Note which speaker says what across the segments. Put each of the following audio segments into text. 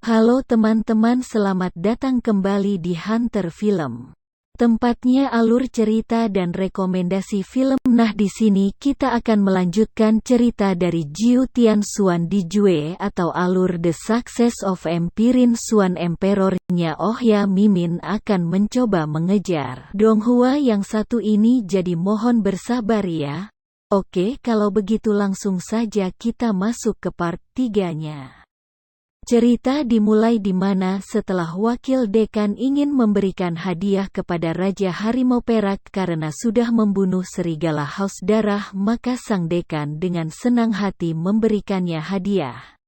Speaker 1: Halo teman-teman, selamat datang kembali di Hunter Film. Tempatnya alur cerita dan rekomendasi film. Nah, di sini kita akan melanjutkan cerita dari Jiu Tian Xuan di Jue atau alur The Success of Emperor Xuan. Emperornya Oh Ya Mimin akan mencoba mengejar Dong Hua yang satu ini, jadi mohon bersabar ya. Oke, kalau begitu langsung saja kita masuk ke part 3-nya. Cerita dimulai di mana setelah wakil dekan ingin memberikan hadiah kepada Raja Harimau Perak karena sudah membunuh serigala haus darah, maka sang dekan dengan senang hati memberikannya hadiah.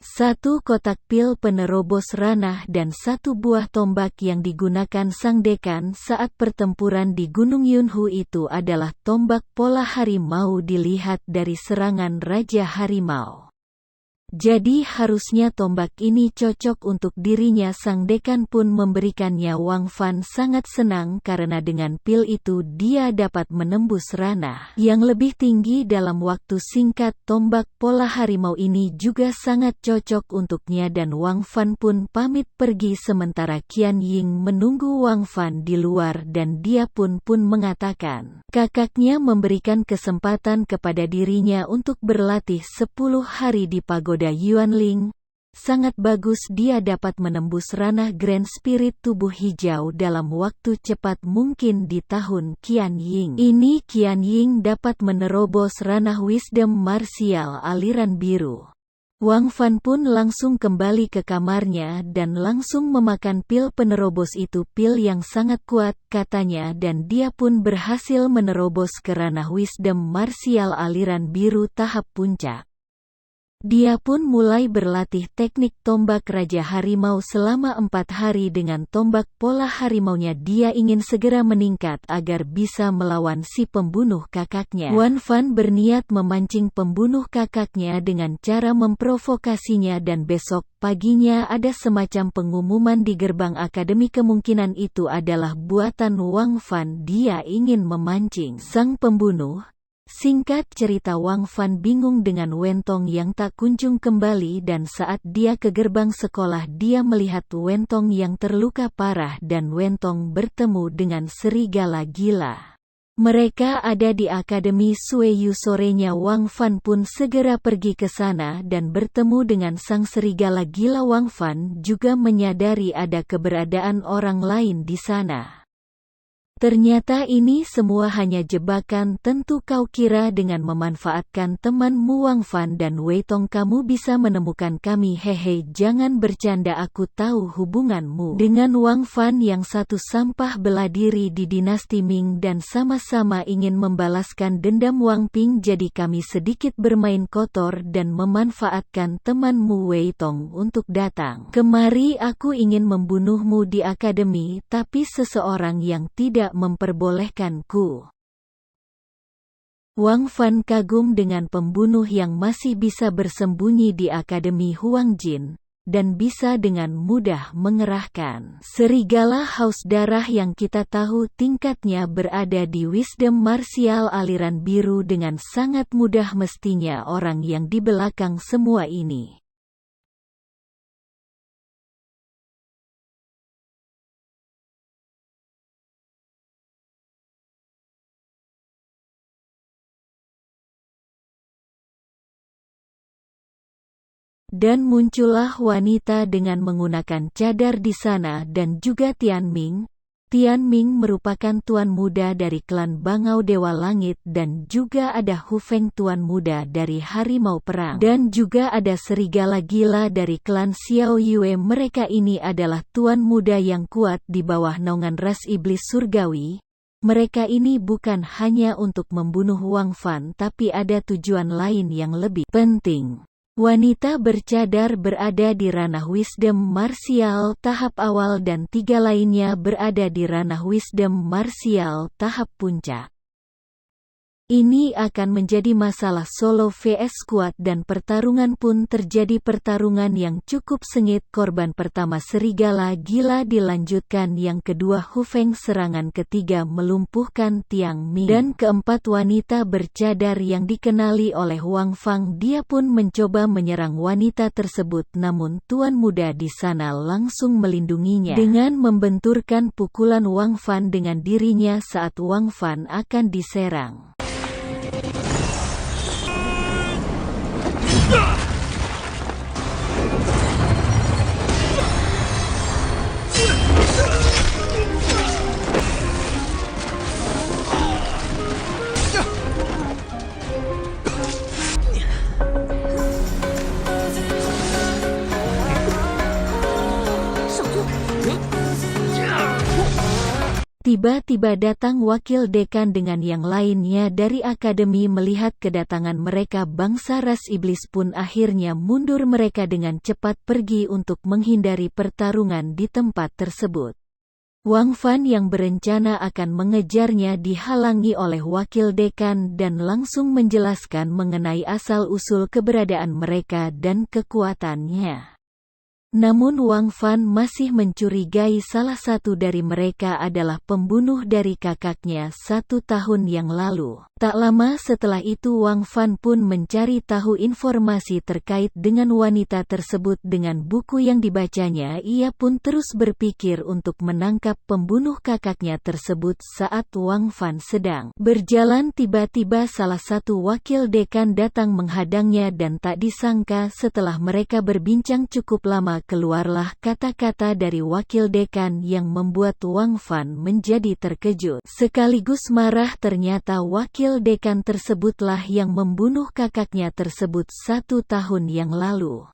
Speaker 1: Satu kotak pil penerobos ranah dan satu buah tombak yang digunakan sang dekan saat pertempuran di Gunung Yunhu itu adalah tombak pola harimau dilihat dari serangan Raja Harimau. Jadi harusnya tombak ini cocok untuk dirinya. Sang dekan pun memberikannya. Wang Fan sangat senang karena dengan pil itu dia dapat menembus ranah yang lebih tinggi dalam waktu singkat. Tombak pola harimau ini juga sangat cocok untuknya dan Wang Fan pun pamit pergi sementara Qian Ying menunggu Wang Fan di luar dan dia pun mengatakan kakaknya memberikan kesempatan kepada dirinya untuk berlatih 10 hari di pagoda Yuanling. Sangat bagus, dia dapat menembus ranah Grand Spirit tubuh hijau dalam waktu cepat mungkin di tahun Qian Ying. Ini Qian Ying dapat menerobos ranah Wisdom Martial aliran biru. Wang Fan pun langsung kembali ke kamarnya dan langsung memakan pil penerobos itu. Pil yang sangat kuat katanya dan dia pun berhasil menerobos ke ranah Wisdom Martial aliran biru tahap puncak. Dia pun mulai berlatih teknik tombak Raja Harimau selama 4 hari dengan tombak pola harimaunya. Dia ingin segera meningkat agar bisa melawan si pembunuh kakaknya. Wan Fan berniat memancing pembunuh kakaknya dengan cara memprovokasinya dan besok paginya ada semacam pengumuman di gerbang akademi. Kemungkinan itu adalah buatan Wang Fan. Dia ingin memancing sang pembunuh. Singkat cerita, Wang Fan bingung dengan Wentong yang tak kunjung kembali dan saat dia ke gerbang sekolah dia melihat Wentong yang terluka parah dan Wentong bertemu dengan serigala gila. Mereka ada di Akademi Sueyu. Sorenya Wang Fan pun segera pergi ke sana dan bertemu dengan sang serigala gila. Wang Fan juga menyadari ada keberadaan orang lain di sana. Ternyata ini semua hanya jebakan. Tentu kau kira dengan memanfaatkan temanmu Wang Fan dan Wei Tong kamu bisa menemukan kami. Hehe, jangan bercanda, aku tahu hubunganmu dengan Wang Fan yang satu sampah bela diri di dinasti Ming dan sama-sama ingin membalaskan dendam Wang Ping. Jadi kami sedikit bermain kotor dan memanfaatkan temanmu Wei Tong untuk datang kemari. Aku ingin membunuhmu di akademi tapi seseorang yang tidak memperbolehkanku. Wang Fan kagum dengan pembunuh yang masih bisa bersembunyi di Akademi Huangjin dan bisa dengan mudah mengerahkan serigala haus darah yang kita tahu tingkatnya berada di Wisdom Martial aliran biru dengan sangat mudah. Mestinya orang yang di belakang semua ini dan muncullah wanita dengan menggunakan cadar di sana dan juga Tian Ming. Tian Ming merupakan tuan muda dari klan Bangau Dewa Langit dan juga ada Hu Feng, tuan muda dari Harimau Perang, dan juga ada serigala gila dari klan Xiao Yue. Mereka ini adalah tuan muda yang kuat di bawah naungan ras iblis surgawi. Mereka ini bukan hanya untuk membunuh Wang Fan tapi ada tujuan lain yang lebih penting. Wanita bercadar berada di ranah Wisdom Martial tahap awal dan 3 lainnya berada di ranah Wisdom Martial tahap puncak. Ini akan menjadi masalah solo vs squad dan pertarungan pun terjadi pertarungan yang cukup sengit. Korban pertama serigala gila dilanjutkan yang kedua Hu Feng, serangan ketiga melumpuhkan Tiang Ming, dan keempat wanita bercadar yang dikenali oleh Wang Fang. Dia pun mencoba menyerang wanita tersebut, namun tuan muda di sana langsung melindunginya dengan membenturkan pukulan Wang Fan dengan dirinya saat Wang Fan akan diserang. Tiba-tiba datang wakil dekan dengan yang lainnya dari akademi. Melihat kedatangan mereka, bangsa ras iblis pun akhirnya mundur. Mereka dengan cepat pergi untuk menghindari pertarungan di tempat tersebut. Wang Fan yang berencana akan mengejarnya dihalangi oleh wakil dekan dan langsung menjelaskan mengenai asal-usul keberadaan mereka dan kekuatannya. Namun Wang Fan masih mencurigai salah satu dari mereka adalah pembunuh dari kakaknya 1 tahun yang lalu. Tak lama setelah itu Wang Fan pun mencari tahu informasi terkait dengan wanita tersebut. Dengan buku yang dibacanya, ia pun terus berpikir untuk menangkap pembunuh kakaknya tersebut. Saat Wang Fan sedang berjalan, tiba-tiba salah satu wakil dekan datang menghadangnya dan tak disangka setelah mereka berbincang cukup lama, keluarlah kata-kata dari wakil dekan yang membuat Wang Fan menjadi terkejut sekaligus marah. Ternyata wakil dekan tersebutlah yang membunuh kakaknya tersebut 1 tahun yang lalu.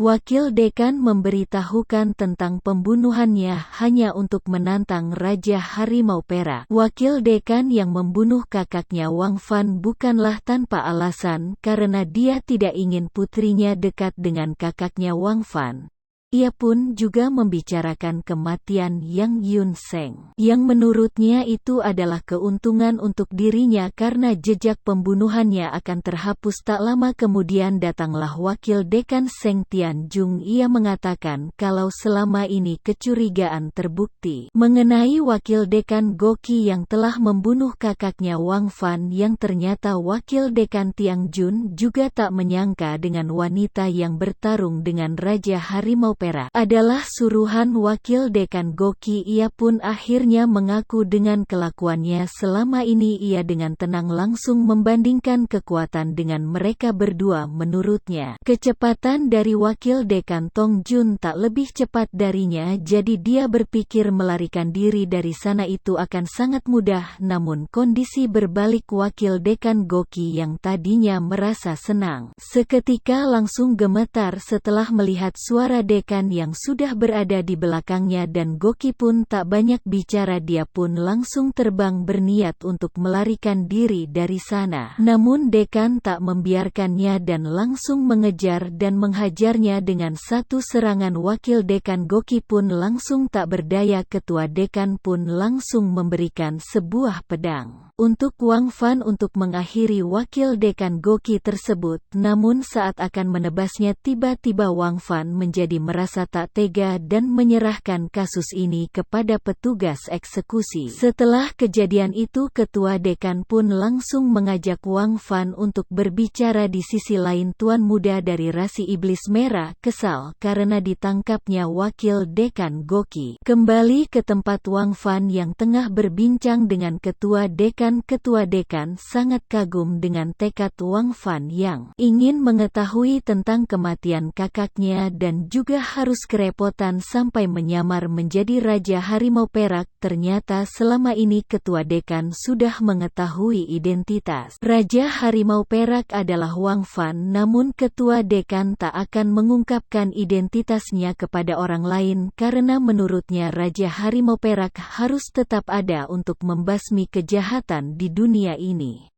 Speaker 1: Wakil dekan memberitahukan tentang pembunuhannya hanya untuk menantang Raja Harimau Perak. Wakil dekan yang membunuh kakaknya Wang Fan bukanlah tanpa alasan, karena dia tidak ingin putrinya dekat dengan kakaknya Wang Fan. Ia pun juga membicarakan kematian Yang Yun Seng, yang menurutnya itu adalah keuntungan untuk dirinya karena jejak pembunuhannya akan terhapus. Tak lama kemudian datanglah wakil dekan Seng Tianjung. Ia mengatakan kalau selama ini kecurigaan terbukti mengenai wakil dekan Goki yang telah membunuh kakaknya Wang Fan, yang ternyata wakil dekan Tianjun juga tak menyangka dengan wanita yang bertarung dengan Raja Harimau Perak adalah suruhan wakil dekan Goki. Ia pun akhirnya mengaku dengan kelakuannya selama ini. Ia dengan tenang langsung membandingkan kekuatan dengan mereka berdua. Menurutnya, kecepatan dari wakil dekan Tong Jun tak lebih cepat darinya, jadi dia berpikir melarikan diri dari sana itu akan sangat mudah. Namun kondisi berbalik, wakil dekan Goki yang tadinya merasa senang seketika langsung gemetar setelah melihat suara dekan yang sudah berada di belakangnya, dan Goki pun tak banyak bicara. Dia pun langsung terbang berniat untuk melarikan diri dari sana. Namun dekan tak membiarkannya dan langsung mengejar dan menghajarnya dengan satu serangan. Wakil dekan Goki pun langsung tak berdaya. Ketua dekan pun langsung memberikan sebuah pedang untuk Wang Fan untuk mengakhiri wakil dekan Goki tersebut. Namun saat akan menebasnya, tiba-tiba Wang Fan menjadi merasa tak tega dan menyerahkan kasus ini kepada petugas eksekusi. Setelah kejadian itu, ketua dekan pun langsung mengajak Wang Fan untuk berbicara. Di sisi lain, tuan muda dari rasi iblis merah kesal karena ditangkapnya wakil dekan Goki. Kembali ke tempat Wang Fan yang tengah berbincang dengan ketua dekan. Ketua dekan sangat kagum dengan tekad Wang Fan yang ingin mengetahui tentang kematian kakaknya dan juga harus kerepotan sampai menyamar menjadi Raja Harimau Perak. Ternyata selama ini ketua dekan sudah mengetahui identitas Raja Harimau Perak adalah Wang Fan, namun ketua dekan tak akan mengungkapkan identitasnya kepada orang lain karena menurutnya Raja Harimau Perak harus tetap ada untuk membasmi kejahatan di dunia ini.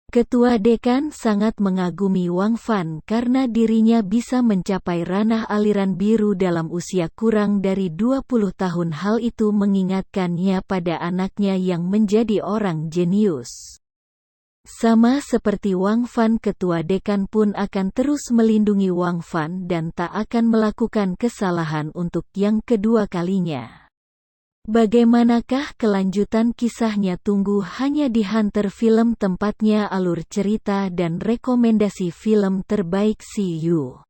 Speaker 1: Ketua dekan sangat mengagumi Wang Fan karena dirinya bisa mencapai ranah aliran biru dalam usia kurang dari 20 tahun. Hal itu mengingatkannya pada anaknya yang menjadi orang jenius. Sama seperti Wang Fan, ketua dekan pun akan terus melindungi Wang Fan dan tak akan melakukan kesalahan untuk yang kedua kalinya. Bagaimanakah kelanjutan kisahnya? Tunggu hanya di Hunter Film, tempatnya alur cerita dan rekomendasi film terbaik. See you.